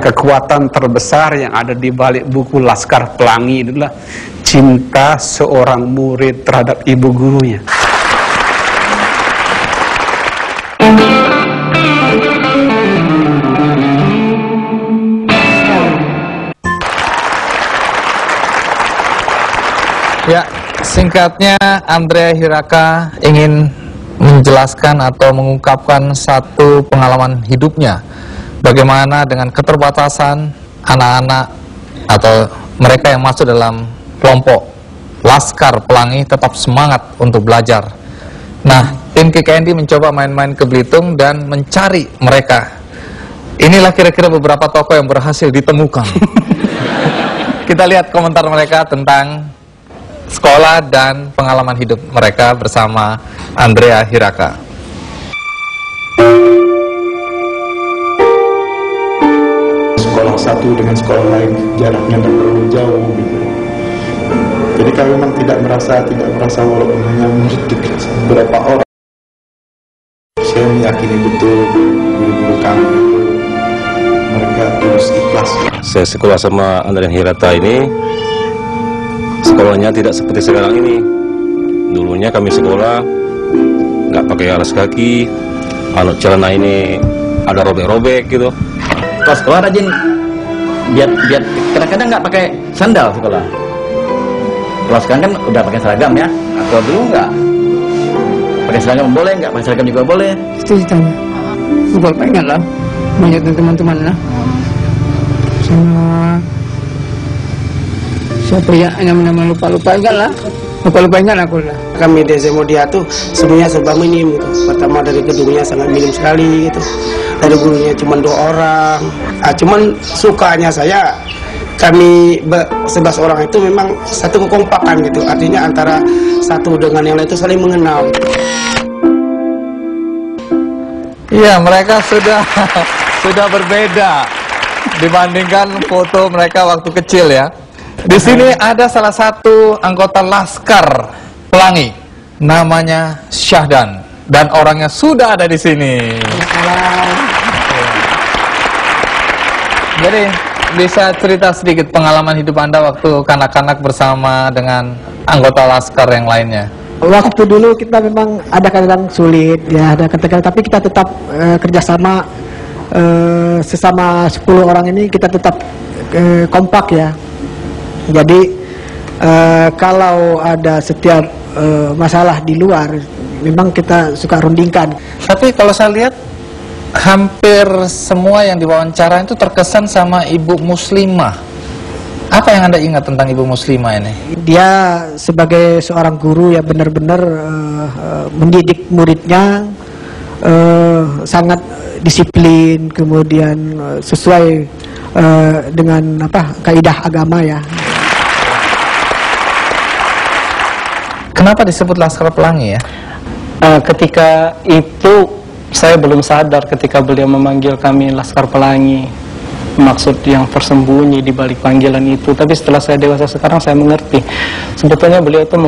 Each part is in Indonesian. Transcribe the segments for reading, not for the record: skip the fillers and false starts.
kekuatan terbesar yang ada di balik buku Laskar Pelangi adalah cinta seorang murid terhadap ibu gurunya. Ya, singkatnya Andrea Hiraka ingin menjelaskan atau mengungkapkan satu pengalaman hidupnya. Bagaimana dengan keterbatasan anak-anak atau mereka yang masuk dalam kelompok Laskar Pelangi tetap semangat untuk belajar. Nah, tim KKND mencoba main-main ke Belitung dan mencari mereka. Inilah kira-kira beberapa tokoh yang berhasil ditemukan. Kita lihat komentar mereka tentang sekolah dan pengalaman hidup mereka bersama Andrea Hiraka. Sekolah satu dengan sekolah lain jaraknya tidak terlalu jauh gitu. Jadi kami memang tidak merasa walaupun hanya murid beberapa orang. Saya meyakini betul guru-guru kami itu mereka terus ikhlas. Saya sekolah sama Andrea Hirata ini. Sekolahnya tidak seperti sekarang ini. Dulunya kami sekolah nggak pakai alas kaki, celana ini ada robek-robek gitu. Kalau sekolah rajin, biar kadang-kadang nggak pakai sandal sekolah. Kalau sekarang kan udah pakai seragam ya. Kalau dulu nggak pakai seragam boleh, nggak pakai seragam juga boleh. Itu ditanya. Gue pengen lah, banyak teman-teman lah. Sama siapa ya, nama lupa enggak lah. Lupa ingat aku lah. Kami di Zemodia tuh sebenarnya serba minim gitu. Pertama dari gedungnya sangat minim sekali gitu. Dari gurunya cuma 2 orang. Cuman sukanya saya kami 11 orang itu memang satu kekompakan gitu. Artinya antara satu dengan yang lain itu saling mengenal. Iya, mereka sudah berbeda dibandingkan foto mereka waktu kecil ya. Di sini ada salah satu anggota Laskar Pelangi, namanya Syahdan, dan orangnya sudah ada di sini. Jadi bisa cerita sedikit pengalaman hidup Anda waktu kanak-kanak bersama dengan anggota Laskar yang lainnya. Waktu dulu kita memang ada kadang sulit ya, ada kadang, tapi kita tetap kerjasama sesama 10 orang ini kita tetap kompak ya. Jadi kalau ada setiap masalah di luar, memang kita suka rundingkan. Tapi kalau saya lihat hampir semua yang diwawancara itu terkesan sama ibu muslimah. Apa yang Anda ingat tentang ibu muslimah ini? Dia sebagai seorang guru ya benar-benar mendidik muridnya, sangat disiplin, kemudian sesuai dengan kaidah agama ya. Kenapa disebut Laskar Pelangi ya? Ketika itu saya belum sadar ketika beliau memanggil kami Laskar Pelangi, maksud yang tersembunyi di balik panggilan itu. Tapi setelah saya dewasa sekarang saya mengerti, sebetulnya beliau itu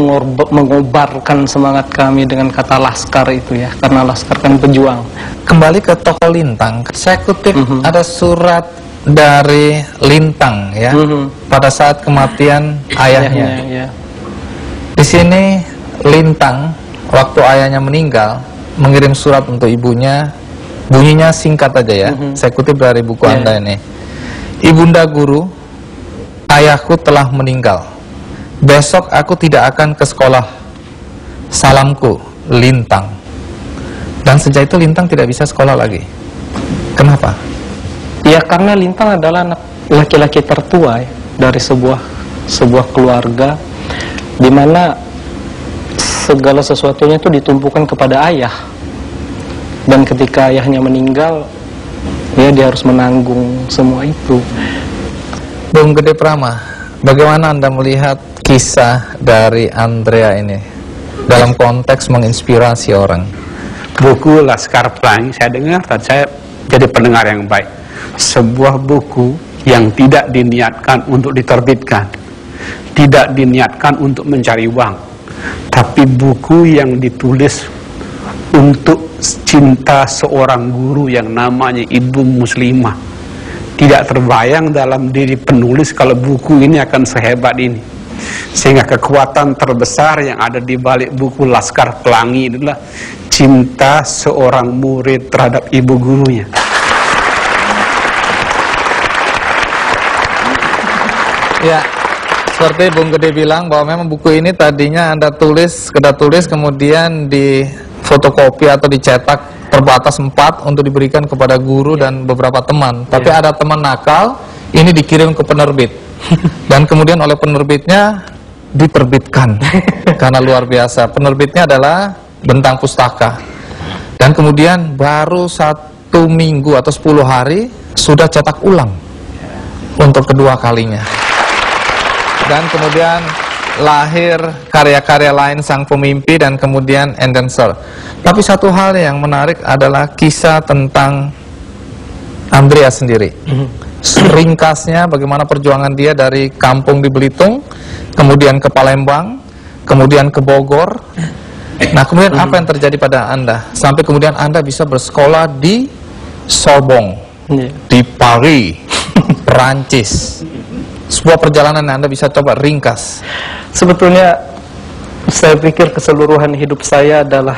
mengobarkan semangat kami dengan kata Laskar itu ya, karena Laskar kan pejuang. Kembali ke tokoh Lintang, saya kutip ada surat dari Lintang ya, pada saat kematian ayahnya. Ya. Di sini Lintang waktu ayahnya meninggal mengirim surat untuk ibunya, bunyinya singkat aja ya. Saya kutip dari buku Anda ini. Ibunda guru, ayahku telah meninggal. Besok aku tidak akan ke sekolah. Salamku, Lintang. Dan sejak itu Lintang tidak bisa sekolah lagi. Kenapa? Ya karena Lintang adalah anak laki-laki tertua ya, dari sebuah keluarga, di mana segala sesuatunya itu ditumpukan kepada ayah. Dan ketika ayahnya meninggal, ya dia harus menanggung semua itu. Bung Gede Prama, bagaimana Anda melihat kisah dari Andrea ini dalam konteks menginspirasi orang? Buku Laskar Pelangi saya dengar dan saya jadi pendengar yang baik. Sebuah buku yang tidak diniatkan untuk diterbitkan, tidak diniatkan untuk mencari uang, tapi buku yang ditulis untuk cinta seorang guru yang namanya ibu muslimah, tidak terbayang dalam diri penulis kalau buku ini akan sehebat ini. Sehingga kekuatan terbesar yang ada di balik buku Laskar Pelangi adalah cinta seorang murid terhadap ibu gurunya. Ya, seperti Bung Gede bilang bahwa memang buku ini tadinya Anda tulis, sekedar tulis, kemudian di fotokopi atau dicetak terbatas 4 untuk diberikan kepada guru dan beberapa teman. Tapi ada teman nakal, ini dikirim ke penerbit. Dan kemudian oleh penerbitnya diterbitkan. Karena luar biasa. Penerbitnya adalah Bentang Pustaka. Dan kemudian baru 1 minggu atau 10 hari sudah cetak ulang untuk kedua kalinya. Dan kemudian lahir karya-karya lain Sang Pemimpi dan kemudian Endancer. Tapi satu hal yang menarik adalah kisah tentang Andrea sendiri. Ringkasnya bagaimana perjuangan dia dari kampung di Belitung, kemudian ke Palembang, kemudian ke Bogor. Nah, kemudian apa yang terjadi pada Anda sampai kemudian Anda bisa bersekolah di Sorbonne, di Paris, Perancis. Sebuah perjalanan yang Anda bisa coba ringkas. Sebetulnya saya pikir keseluruhan hidup saya adalah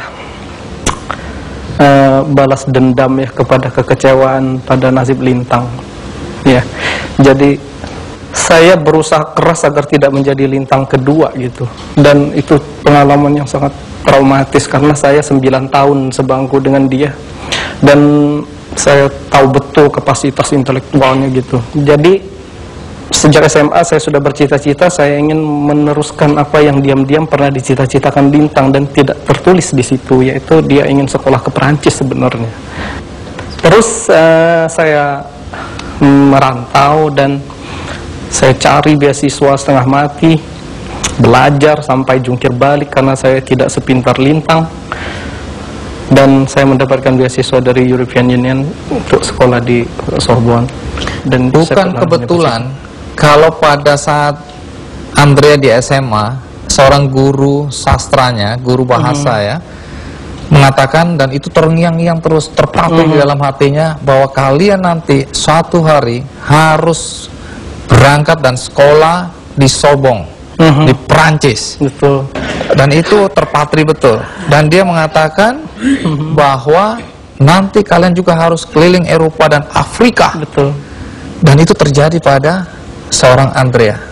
balas dendam ya kepada kekecewaan pada nasib Lintang. Ya, jadi saya berusaha keras agar tidak menjadi Lintang kedua gitu. Dan itu pengalaman yang sangat traumatis karena saya 9 tahun sebangku dengan dia. Dan saya tahu betul kapasitas intelektualnya gitu. Jadi sejak SMA saya sudah bercita-cita saya ingin meneruskan apa yang diam-diam pernah dicita-citakan Lintang dan tidak tertulis di situ, yaitu dia ingin sekolah ke Perancis sebenarnya. Terus saya merantau dan saya cari beasiswa setengah mati, belajar sampai jungkir balik karena saya tidak sepintar Lintang. Dan saya mendapatkan beasiswa dari European Union untuk sekolah di Sorbonne. Dan bukan kebetulan kalau pada saat Andrea di SMA, seorang guru sastranya, guru bahasa ya, mengatakan, dan itu terngiang-ngiang terus terpatri di dalam hatinya, bahwa kalian nanti suatu hari harus berangkat dan sekolah di Sorbonne, di Prancis. Betul. Dan itu terpatri betul. Dan dia mengatakan bahwa nanti kalian juga harus keliling Eropa dan Afrika. Betul. Dan itu terjadi pada seorang Andrea.